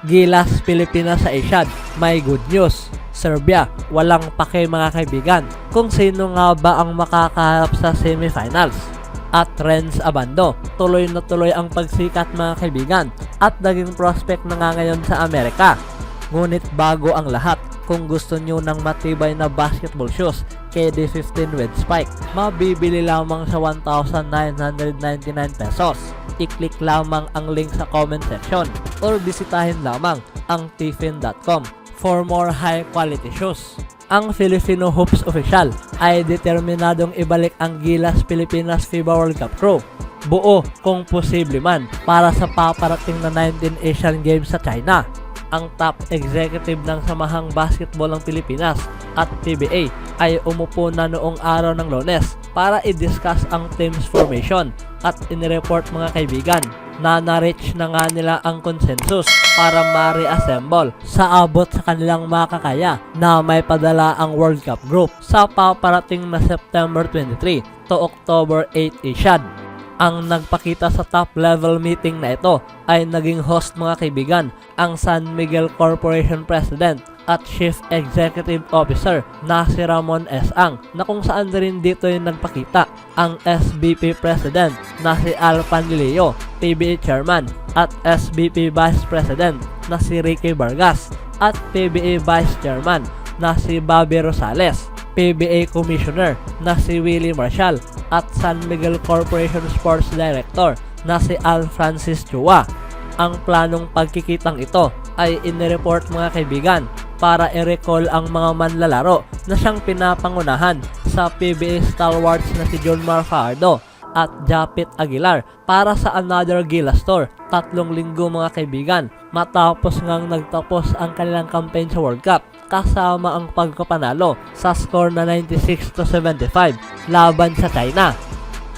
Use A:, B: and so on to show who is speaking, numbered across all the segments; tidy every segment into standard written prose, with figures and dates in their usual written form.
A: Gilas Pilipinas sa Asian, may good news. Serbia, walang pake mga kaibigan kung sino nga ba ang makakaharap sa semifinals. At Renz Abando, tuloy na tuloy ang pagsikat mga kaibigan at naging prospect na nga ngayon sa Amerika. Ngunit bago ang lahat, kung gusto nyo ng matibay na basketball shoes, KD15 with spike, mabibili lamang sa 1,999 pesos. I-click lamang ang link sa comment section or bisitahin lamang ang tiffin.com for more high quality shoes. Ang Filipino Hoops Official ay determinadong ibalik ang Gilas Pilipinas FIBA World Cup crew. Buo kung posible man para sa paparating na 19 Asian Games sa China. Ang top executive ng Samahang Basketball ng Pilipinas at PBA ay umupo na noong araw ng Lunes para i-discuss ang team's formation at inireport mga kaibigan na na-reach na nga nila ang consensus para ma-reassemble sa abot sa kanilang makakaya na may padala ang World Cup group sa paparating na September 23 to October 8 Asian. Ang nagpakita sa top level meeting na ito ay naging host mga kaibigan ang San Miguel Corporation President at Chief Executive Officer na si Ramon S. Ang, na kung saan rin dito yung nagpakita ang SBP President na si Al Panlilio, PBA Chairman at SBP Vice President na si Ricky Vargas at PBA Vice Chairman na si Bobby Rosales, PBA Commissioner na si Willie Marshall at San Miguel Corporation Sports Director na si Al Francis Chua. Ang planong pagkikitang ito ay inireport mga kaibigan para i-recall ang mga manlalaro na siyang pinapangunahan sa PBA stalwarts na si John Mar Fajardo at Japit Aguilar para sa another Gilas Tour. 3 linggo mga kaibigan matapos ngang nagtapos ang kanilang campaign sa World Cup kasama ang pagkapanalo sa score na 96-75 laban sa China,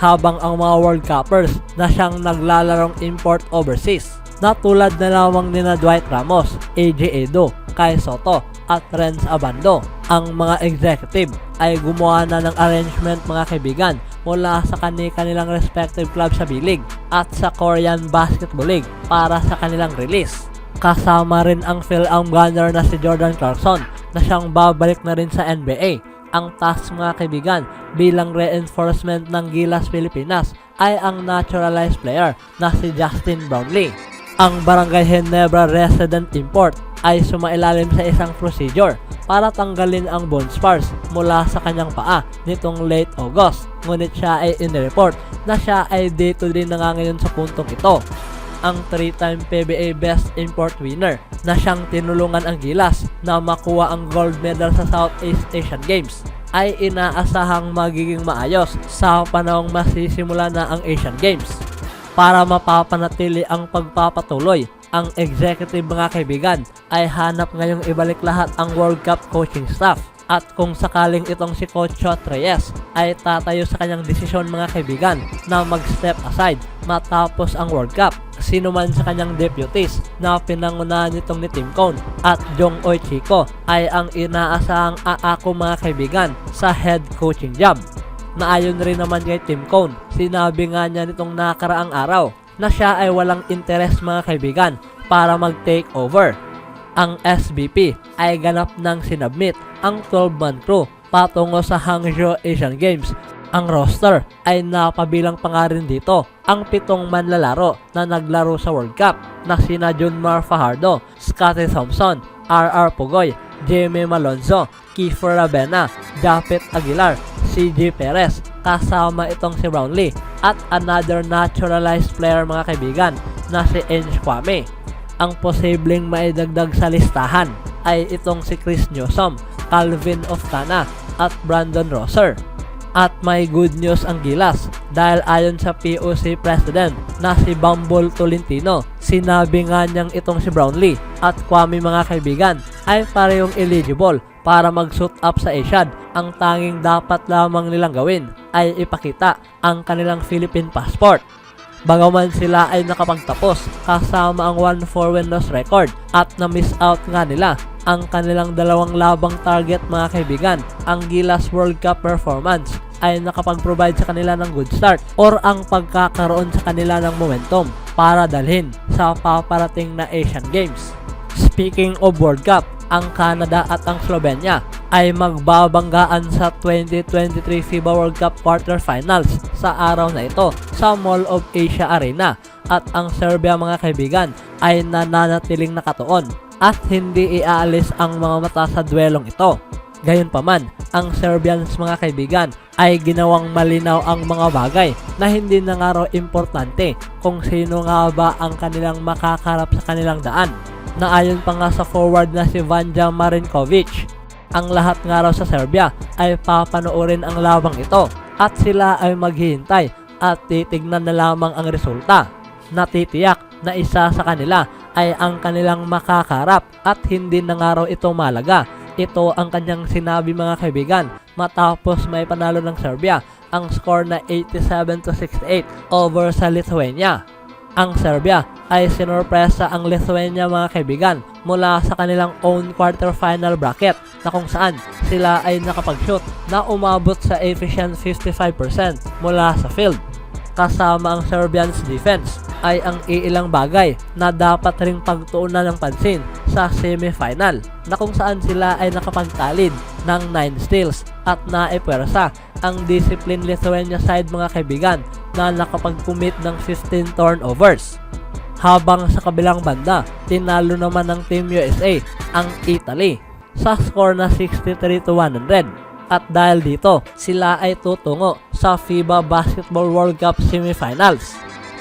A: habang ang mga World Cuppers na siyang naglalarong import overseas na tulad na lamang nina Dwight Ramos, AJ Edo, Kai Soto at Renz Abando. Ang mga executive ay gumawa na ng arrangement mga kaibigan mula sa kanilang respective club sa B-League at sa Korean Basketball League para sa kanilang release. Kasama rin ang Phil-Am gunner na si Jordan Clarkson na siyang babalik na rin sa NBA. Ang task mga kaibigan bilang reinforcement ng Gilas Pilipinas ay ang naturalized player na si Justin Brownlee. Ang Barangay Ginebra resident import ay sumailalim sa isang procedure para tanggalin ang bone spurs mula sa kanyang paa nitong late August. Ngunit siya ay inireport na siya ay dito din na nga ngayon sa puntong ito. Ang 3-time PBA Best Import winner na siyang tinulungan ang Gilas na makuha ang gold medal sa Southeast Asian Games ay inaasahang magiging maayos sa panahong masisimula na ang Asian Games. Para mapapanatili ang pagpapatuloy, ang executive mga kaibigan ay hanap ngayong ibalik lahat ang World Cup coaching staff. At kung sakaling itong si Coach Chot Reyes ay tatayo sa kanyang desisyon mga kaibigan na mag-step aside matapos ang World Cup, sino man sa kanyang deputies na pinangunahan nitong ni Tim Cone at Jong Oy Chico ay ang inaasahang aako mga kaibigan sa head coaching job. Naayon rin naman kay Tim Cone, sinabi nga niya nitong nakaraang araw na siya ay walang interes mga kaibigan para mag-take over. Ang SBP ay ganap ng sinubmit ang 12-man crew patungo sa Hangzhou Asian Games. Ang roster ay napabilang pa nga rin dito ang 7 manlalaro na naglaro sa World Cup na sina John Mar Fajardo, Scottie Thompson, RR Pugoy, Jamie Malonzo, Kiefer Ravena, Japit Aguilar, CJ Perez, kasama itong si Brownlee at another naturalized player mga kaibigan na si Ange Kwame. Ang posibleng maidagdag sa listahan ay itong si Chris Newsom, Calvin Oftana at Brandon Rosser. At may good news ang Gilas dahil ayon sa POC President na si Bumble Tolentino, sinabi nga niyang itong si Brownlee at Kwame mga kaibigan ay parehong eligible para mag-suit up sa Asian. Ang tanging dapat lamang nilang gawin ay ipakita ang kanilang Philippine passport. Bagaman sila ay nakapagtapos kasama ang 1-4 win-loss record at na-miss out nga nila ang kanilang 2 labang target mga kaibigan, ang Gilas World Cup performance ay nakapag-provide sa kanila ng good start or ang pagkakaroon sa kanila ng momentum para dalhin sa paparating na Asian Games. Speaking of World Cup, ang Canada at ang Slovenia ay magbabanggaan sa 2023 FIBA World Cup quarterfinals sa araw na ito sa Mall of Asia Arena, at ang Serbia mga kaibigan ay nananatiling nakatuon at hindi iaalis ang mga mata sa duelong ito. Gayunpaman, ang Serbians mga kaibigan ay ginawang malinaw ang mga bagay na hindi na nga raw importante kung sino nga ba ang kanilang makakarap sa kanilang daan, na ayon pa nga sa forward na si Vanja Marinkovic, ang lahat nga raw sa Serbia ay papanoorin ang labang ito at sila ay maghihintay at titignan na lamang ang resulta. Natitiyak na isa sa kanila ay ang kanilang makakarap at hindi na nga raw ito malaga. Ito ang kanyang sinabi mga kaibigan matapos may panalo ng Serbia ang score na 87-68 over sa Lithuania. Ang Serbia ay sinorpresa ang Lithuania mga kaibigan mula sa kanilang own quarterfinal bracket, na kung saan sila ay nakapag-shoot na umabot sa efficient 55% mula sa field. Kasama ang Serbians defense ay ang iilang bagay na dapat ring pagtuunan ng pansin sa semifinal, na kung saan sila ay nakapagtalid ng 9 steals at naipwersa ang discipline Lithuania side mga kaibigan na nakapag-commit ng 15 turnovers. Habang sa kabilang banda, tinalo naman ng Team USA ang Italy sa score na 63-100. At dahil dito, sila ay tutungo sa FIBA Basketball World Cup semifinals.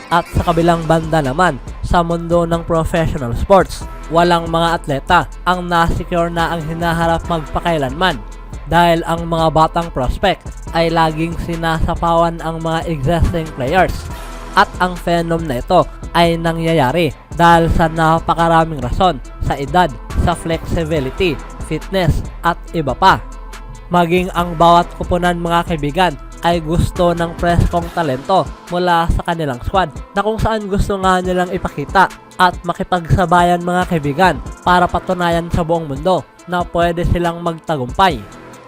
A: At sa kabilang banda naman, sa mundo ng professional sports, walang mga atleta ang nasecure na ang hinaharap magpakailanman, dahil ang mga batang prospect ay laging sinasapawan ang mga existing players. At ang phenom na ito ay nangyayari dahil sa napakaraming rason, sa edad, sa flexibility, fitness at iba pa. Maging ang bawat kupunan mga kaibigan ay gusto ng preskong talento mula sa kanilang squad, na kung saan gusto nga nilang ipakita at makipagsabayan mga kaibigan para patunayan sa buong mundo na pwede silang magtagumpay.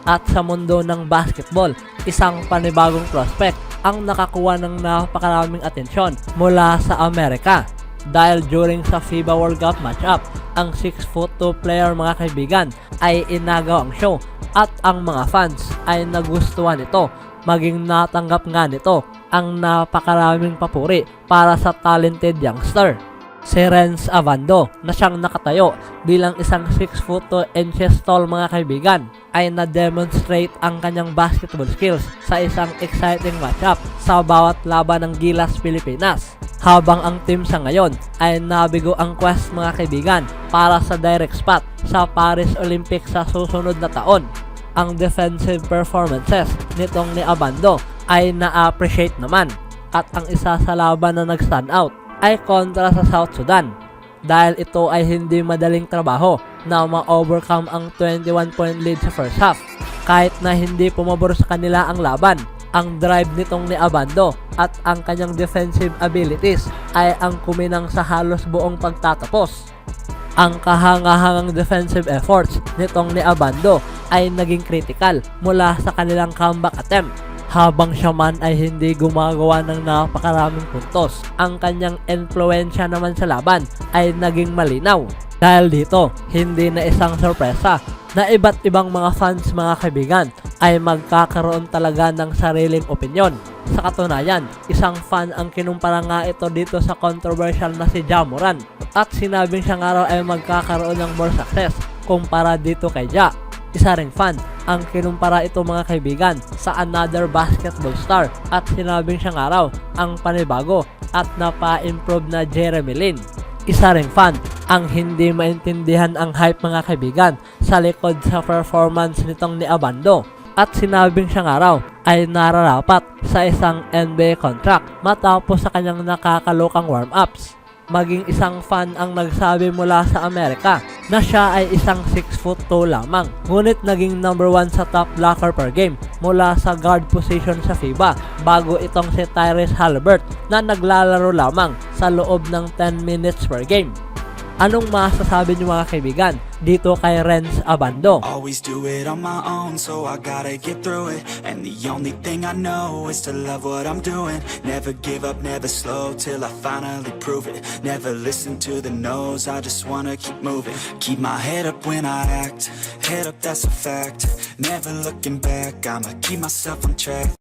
A: At sa mundo ng basketball, isang panibagong prospect ang nakakuha ng napakaraming atensyon mula sa Amerika, dahil during sa FIBA World Cup matchup, ang 6'2" player mga kaibigan ay inagaw ang show at ang mga fans ay nagustuhan ito, maging natanggap nga nito ang napakaraming papuri para sa talented youngster. Si Renz Avando, na siyang nakatayo bilang isang 6'2" tall mga kaibigan, ay na-demonstrate ang kanyang basketball skills sa isang exciting matchup sa bawat laban ng Gilas Pilipinas. Habang ang team sa ngayon ay nabigo ang quest mga kaibigan para sa direct spot sa Paris Olympics sa susunod na taon. Ang defensive performances nitong ni Avando ay na-appreciate naman, at ang isa sa laban na nag-stand out ay kontra sa South Sudan, dahil ito ay hindi madaling trabaho na ma-overcome ang 21-point lead sa first half. Kahit na hindi pumabor sa kanila ang laban, ang drive nitong ni Avando at ang kanyang defensive abilities ay ang kuminang sa halos buong pagtatapos. Ang kahangahangang defensive efforts nitong ni Avando ay naging critical mula sa kanilang comeback attempt. Habang siya man ay hindi gumagawa ng napakaraming puntos, ang kanyang influensya naman sa laban ay naging malinaw. Dahil dito, hindi na isang sorpresa na iba't ibang mga fans mga kaibigan ay magkakaroon talaga ng sariling opinyon. Sa katunayan, isang fan ang kinumpara nga ito dito sa controversial na si Ja Morant, at sinabing siya nga raw ay magkakaroon ng more success kumpara dito kay Ja. Isa ring fan ang kinumpara ito mga kaibigan sa another basketball star, at sinabing siya nga raw ang panibago at napa-improve na Jeremy Lin. Isa ring fan ang hindi maintindihan ang hype mga kaibigan sa likod sa performance nitong ni Avando, at sinabing siya nga raw ay nararapat sa isang NBA contract matapos sa kanyang nakakalokang warm-ups. Maging isang fan ang nagsabi mula sa Amerika na siya ay isang 6'2" lamang, ngunit naging number 1 sa top blocker per game mula sa guard position sa FIBA, bago itong si Tyrese Haliburton na naglalaro lamang sa loob ng 10 minutes per game. Anong masasabi niyo mga kaibigan dito kay Renz Abando?
B: Always do it on my own, so I gotta get through it. And the only thing I know is to love what I'm doing. Never give up, never slow, till I finally prove it. Never listen to the no's, I just wanna keep moving. Keep my head up when I act, head up, that's a fact. Never looking back, I'ma keep myself on track.